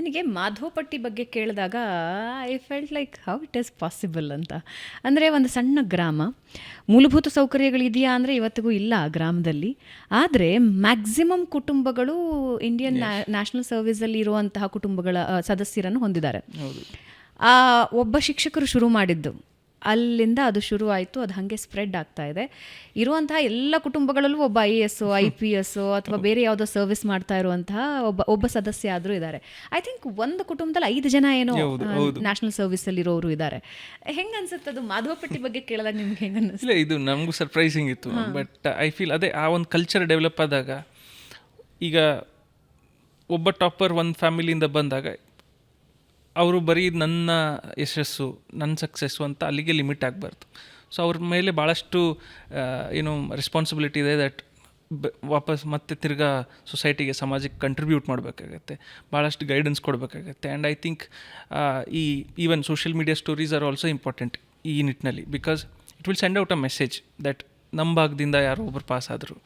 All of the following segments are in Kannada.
ನನಗೆ ಮಾಧವಪಟ್ಟಿ ಬಗ್ಗೆ ಕೇಳಿದಾಗ I felt like how it is possible ಅಂತ. ಅಂದರೆ ಒಂದು ಸಣ್ಣ ಗ್ರಾಮ, ಮೂಲಭೂತ ಸೌಕರ್ಯಗಳಿದೆಯಾ ಅಂದರೆ ಇವತ್ತಿಗೂ ಇಲ್ಲ ಆ ಗ್ರಾಮದಲ್ಲಿ. ಆದರೆ ಮ್ಯಾಕ್ಸಿಮಮ್ ಕುಟುಂಬಗಳು ಇಂಡಿಯನ್ ನ್ಯಾಷನಲ್ ಸರ್ವಿಸಲ್ಲಿ ಇರುವಂತಹ ಕುಟುಂಬಗಳ ಸದಸ್ಯರನ್ನು ಹೊಂದಿದ್ದಾರೆ. ಒಬ್ಬ ಶಿಕ್ಷಕರು ಶುರು ಮಾಡಿದ್ದು ಅಲ್ಲಿಂದ ಅದು ಶುರು ಆಯಿತು, ಅದು ಹಾಗೆ ಸ್ಪ್ರೆಡ್ ಆಗ್ತಾ ಇದೆ. ಇರುವಂತಹ ಎಲ್ಲ ಕುಟುಂಬಗಳಲ್ಲೂ ಒಬ್ಬ IAS IPS ಅಥವಾ ಬೇರೆ ಯಾವುದೋ ಸರ್ವಿಸ್ ಮಾಡ್ತಾ ಇರುವಂತಹ ಒಬ್ಬ ಸದಸ್ಯ ಆದರೂ ಇದ್ದಾರೆ. ಐ ಥಿಂಕ್ ಒಂದು ಕುಟುಂಬದಲ್ಲಿ 5 ಜನ ಏನೋ ನ್ಯಾಷನಲ್ ಸರ್ವಿಸಲ್ಲಿ ಇರೋರು ಇದ್ದಾರೆ. ಹೆಂಗೆ ಅನ್ಸುತ್ತೆ ಅದು ಮಾಧವಪಟ್ಟಿ ಬಗ್ಗೆ ಕೇಳಿದಾಗ ನಿಮ್ಗೆ ಹೆಂಗೆ ಅನ್ನಿಸ್ತು? ಇಲ್ಲ, ಇದು ನಮಗೂ ಸರ್ಪ್ರೈಸಿಂಗ್ ಇತ್ತು. ಬಟ್ ಐ ಫೀಲ್ ಅದೇ ಆ ಒಂದು ಕಲ್ಚರ್ ಡೆವಲಪ್ ಆದಾಗ, ಈಗ ಒಬ್ಬ ಟಾಪರ್ ಒಂದು ಫ್ಯಾಮಿಲಿಯಿಂದ ಬಂದಾಗ ಅವರು ಬರೀ ನನ್ನ ಯಶಸ್ಸು, ನನ್ನ ಸಕ್ಸಸ್ಸು ಅಂತ ಅಲ್ಲಿಗೆ ಲಿಮಿಟ್ ಆಗಬಾರ್ದು. ಸೊ ಅವ್ರ ಮೇಲೆ ಭಾಳಷ್ಟು ರೆಸ್ಪಾನ್ಸಿಬಿಲಿಟಿ ಇದೆ. ದಟ್ ವಾಪಸ್ ಮತ್ತೆ ತಿರ್ಗಾ ಸೊಸೈಟಿಗೆ, ಸಮಾಜಕ್ಕೆ ಕಂಟ್ರಿಬ್ಯೂಟ್ ಮಾಡಬೇಕಾಗತ್ತೆ, ಭಾಳಷ್ಟು ಗೈಡೆನ್ಸ್ ಕೊಡಬೇಕಾಗತ್ತೆ. And I think even social media stories are also important ಈ ನಿಟ್ಟಿನಲ್ಲಿ. Because it will send out a message that ನಮ್ಮ ಭಾಗದಿಂದ ಯಾರೋ ಒಬ್ಬರು ಪಾಸ್ ಆದರು,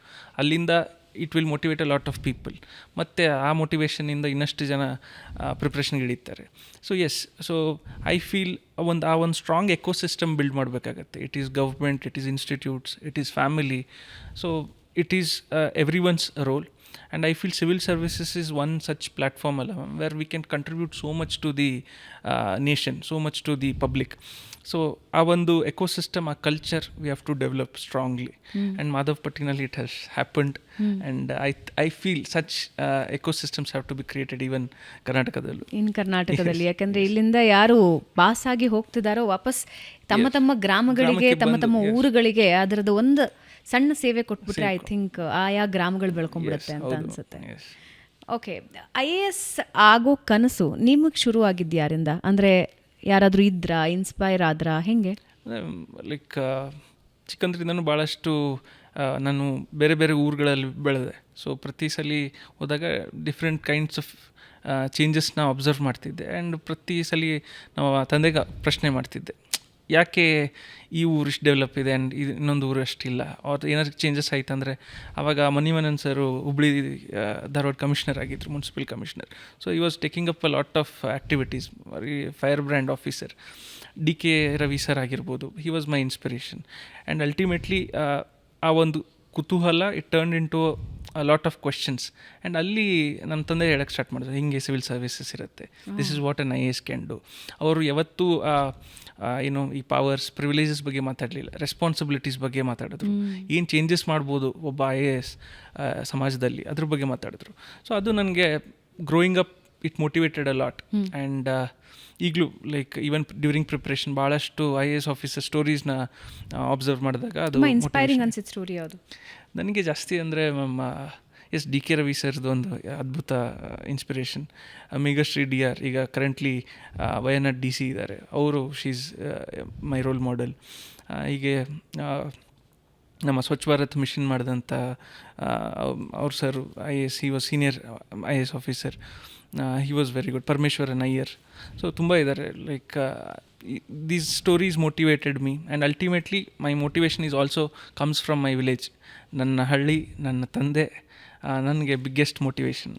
ಅಲ್ಲಿಂದ it will motivate a lot of people. ಮತ್ತು ಆ ಮೋಟಿವೇಶನಿಂದ ಇನ್ನಷ್ಟು ಜನ ಪ್ರಿಪ್ರೇಷನ್ಗೆ ಹಿಡಿತಾರೆ. So yes, so I feel ಆ ಒಂದು ಸ್ಟ್ರಾಂಗ್ ಎಕೋಸಿಸ್ಟಮ್ ಬಿಲ್ಡ್ ಮಾಡಬೇಕಾಗತ್ತೆ. It is government, it is institutes, it is family. So it is every once roll. And I feel civil services is one such platform where we can contribute so much to the nation, so much to the public. So ಆ ಒಂದು ಎಕೋಸಿಸ್ಟಮ್, ಆ culture we have to develop strongly. And ಮಾಧವಪಟ್ಟಿನಲ್ಲಿ it has happened. And I feel such ecosystems have to be created even ಕರ್ನಾಟಕದಲ್ಲಿ. ಯಾಕಂದರೆ ಇಲ್ಲಿಂದ ಯಾರು ಪಾಸ್ ಆಗಿ ಹೋಗ್ತಿದ್ದಾರೋ ವಾಪಸ್ ತಮ್ಮ ಗ್ರಾಮಗಳಿಗೆ, ತಮ್ಮ ಊರುಗಳಿಗೆ ಅದರದ್ದು ಒಂದು ಸಣ್ಣ ಸೇವೆ ಕೊಟ್ಬಿಟ್ರೆ ಐ ಥಿಂಕ್ ಆಯಾ ಗ್ರಾಮಗಳು ಬೆಳ್ಕೊಂಡ್ಬಿಡುತ್ತೆ ಅಂತ ಅನ್ಸುತ್ತೆ. ಓಕೆ, IAS ಆಗೋ ಕನಸು ನಿಮಗೆ ಶುರು ಆಗಿದ್ದು ಯಾರಿಂದ? ಅಂದರೆ ಯಾರಾದರೂ ಇದ್ರಾ, ಇನ್ಸ್ಪೈರ್ ಆದ್ರಾ, ಹೆಂಗೆ? ಲೈಕ್ ಚಿಕ್ಕಂದ್ರಿಂದನೂ ಭಾಳಷ್ಟು ನಾನು ಬೇರೆ ಬೇರೆ ಊರುಗಳಲ್ಲಿ ಬೆಳೆದೆ. ಸೊ ಪ್ರತಿ ಸಲ ಹೋದಾಗ ಡಿಫ್ರೆಂಟ್ ಕೈಂಡ್ಸ್ ಆಫ್ ಚೇಂಜಸ್ನ ಅಬ್ಸರ್ವ್ ಮಾಡ್ತಿದ್ದೆ. ಆ್ಯಂಡ್ ಪ್ರತಿ ಸಲ ನಾವು ತಂದೆಗೆ ಪ್ರಶ್ನೆ ಮಾಡ್ತಿದ್ದೆ, ಯಾಕೆ ಈ ಊರು ಇಷ್ಟು ಡೆವಲಪ್ ಇದೆ ಆ್ಯಂಡ್ ಇನ್ನೊಂದು ಊರು ಅಷ್ಟಿಲ್ಲ, ಅವ್ರದ್ದು ಏನಾದ್ರು ಚೇಂಜಸ್ ಆಯ್ತು ಅಂದರೆ. ಆವಾಗ ಮನಿಮನನ್ ಸರು ಹುಬ್ಳಿ ಧಾರವಾಡ ಕಮಿಷನರ್ ಆಗಿದ್ದರು, municipal commissioner. So he was taking up a lot of activities. Firebrand officer DK Ravi sir ಆಗಿರ್ಬೋದು, he was my inspiration. And ultimately ಆ ಒಂದು ಕುತೂಹಲ it turn into a lot of questions. And ಅಲ್ಲಿ ನನ್ನ ತಂದೆ ಹೇಳಕ್ಕೆ ಸ್ಟಾರ್ಟ್ ಮಾಡಿದ್ರು, ಹಿಂಗೆ ಸಿವಿಲ್ ಸರ್ವಿಸಸ್ ಇರುತ್ತೆ, this is what an IAS can do. ಅವರು ಯಾವತ್ತೂ ಈ ಪವರ್ಸ್, ಪ್ರಿವಿಲೇಜಸ್ ಬಗ್ಗೆ ಮಾತಾಡಲಿಲ್ಲ, ರೆಸ್ಪಾನ್ಸಿಬಿಲಿಟೀಸ್ ಬಗ್ಗೆ ಮಾತಾಡಿದ್ರು. ಏನು ಚೇಂಜಸ್ ಮಾಡ್ಬೋದು ಒಬ್ಬ IAS ಸಮಾಜದಲ್ಲಿ, ಅದ್ರ ಬಗ್ಗೆ ಮಾತಾಡಿದ್ರು. ಸೊ ಅದು ನನಗೆ growing up it motivated a lot. And ಈಗಲೂ ಲೈಕ್ ಈವನ್ ಡ್ಯೂರಿಂಗ್ ಪ್ರಿಪ್ರೇಷನ್ ಭಾಳಷ್ಟು IAS ಆಫೀಸರ್ ಸ್ಟೋರೀಸ್ನ ಅಬ್ಸರ್ವ್ ಮಾಡಿದಾಗ ಅದು ಇನ್ಸ್ಪೈರಿಂಗ್ ಅನ್ಸಿತ್ತು ಸ್ಟೋರಿ. ಯಾವುದು ನನಗೆ ಜಾಸ್ತಿ ಅಂದರೆ DK ರವಿ ಸರ್ದು ಒಂದು ಅದ್ಭುತ ಇನ್ಸ್ಪಿರೇಷನ್. ಮೇಘಶ್ರೀ DR ಈಗ ಕರೆಂಟ್ಲಿ ವಯನಾಡ್ DC ಇದ್ದಾರೆ, ಅವರು ಶೀಸ್ ಮೈ ರೋಲ್ ಮಾಡೆಲ್. ಹೀಗೆ ನಮ್ಮ ಸ್ವಚ್ಛ ಭಾರತ್ ಮಿಷನ್ ಮಾಡಿದಂಥ ಅವ್ರ sir IAS, he was senior IAS officer, he was very good. Parameswaran Iyer. So ತುಂಬ ಇದ್ದಾರೆ. Like these stories motivated me. And ultimately my motivation is also comes from my village. ನನ್ನ ಹಳ್ಳಿ, ನನ್ನ ತಂದೆ ನನಗೆ ಬಿಗ್ಗೆಸ್ಟ್ ಮೋಟಿವೇಶನ್.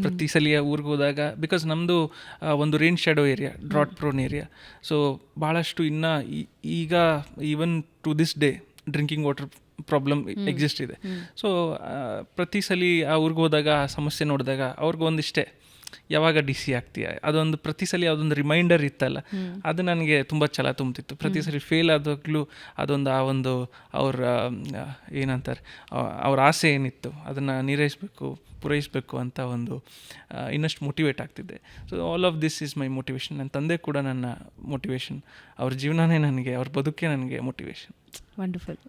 ಪ್ರತಿ ಸಲ ಊರಿಗೆ ಹೋದಾಗ, ಬಿಕಾಸ್ ನಮ್ಮದು ಒಂದು rain shadow area, drought prone area. So ಭಾಳಷ್ಟು ಇನ್ನೂ ಈಗ even to this day drinking water problem exist ಇದೆ. ಸೊ ಪ್ರತಿ ಸಲ ಆ ಊರಿಗೆ ಹೋದಾಗ ಆ ಸಮಸ್ಯೆ ನೋಡಿದಾಗ ಅವ್ರಿಗೊಂದಿಷ್ಟೇ, ಯಾವಾಗ DC ಆಗ್ತೀಯ, ಅದೊಂದು ಪ್ರತಿ ಸಲ ಅದೊಂದು ರಿಮೈಂಡರ್ ಇತ್ತಲ್ಲ, ಅದು ನನಗೆ ತುಂಬ ಛಲ ತುಂಬ್ತಿತ್ತು. ಪ್ರತಿ ಸಲ ಫೇಲ್ ಆದಾಗಲೂ ಅದೊಂದು ಆ ಒಂದು ಅವ್ರ ಏನಂತಾರೆ, ಅವ್ರ ಆಸೆ ಏನಿತ್ತು ಅದನ್ನು ಪೂರೈಸಬೇಕು ಅಂತ ಒಂದು ಇನ್ನಷ್ಟು ಮೋಟಿವೇಟ್ ಆಗ್ತಿದ್ದೆ. So all of this is my motivation. ನನ್ನ ತಂದೆ ಕೂಡ ನನ್ನ ಮೋಟಿವೇಶನ್. ಅವ್ರ ಜೀವನನೇ ನನಗೆ, ಅವ್ರ ಬದುಕೇ ನನಗೆ ಮೋಟಿವೇಶನ್. ವಂಡರ್ಫುಲ್.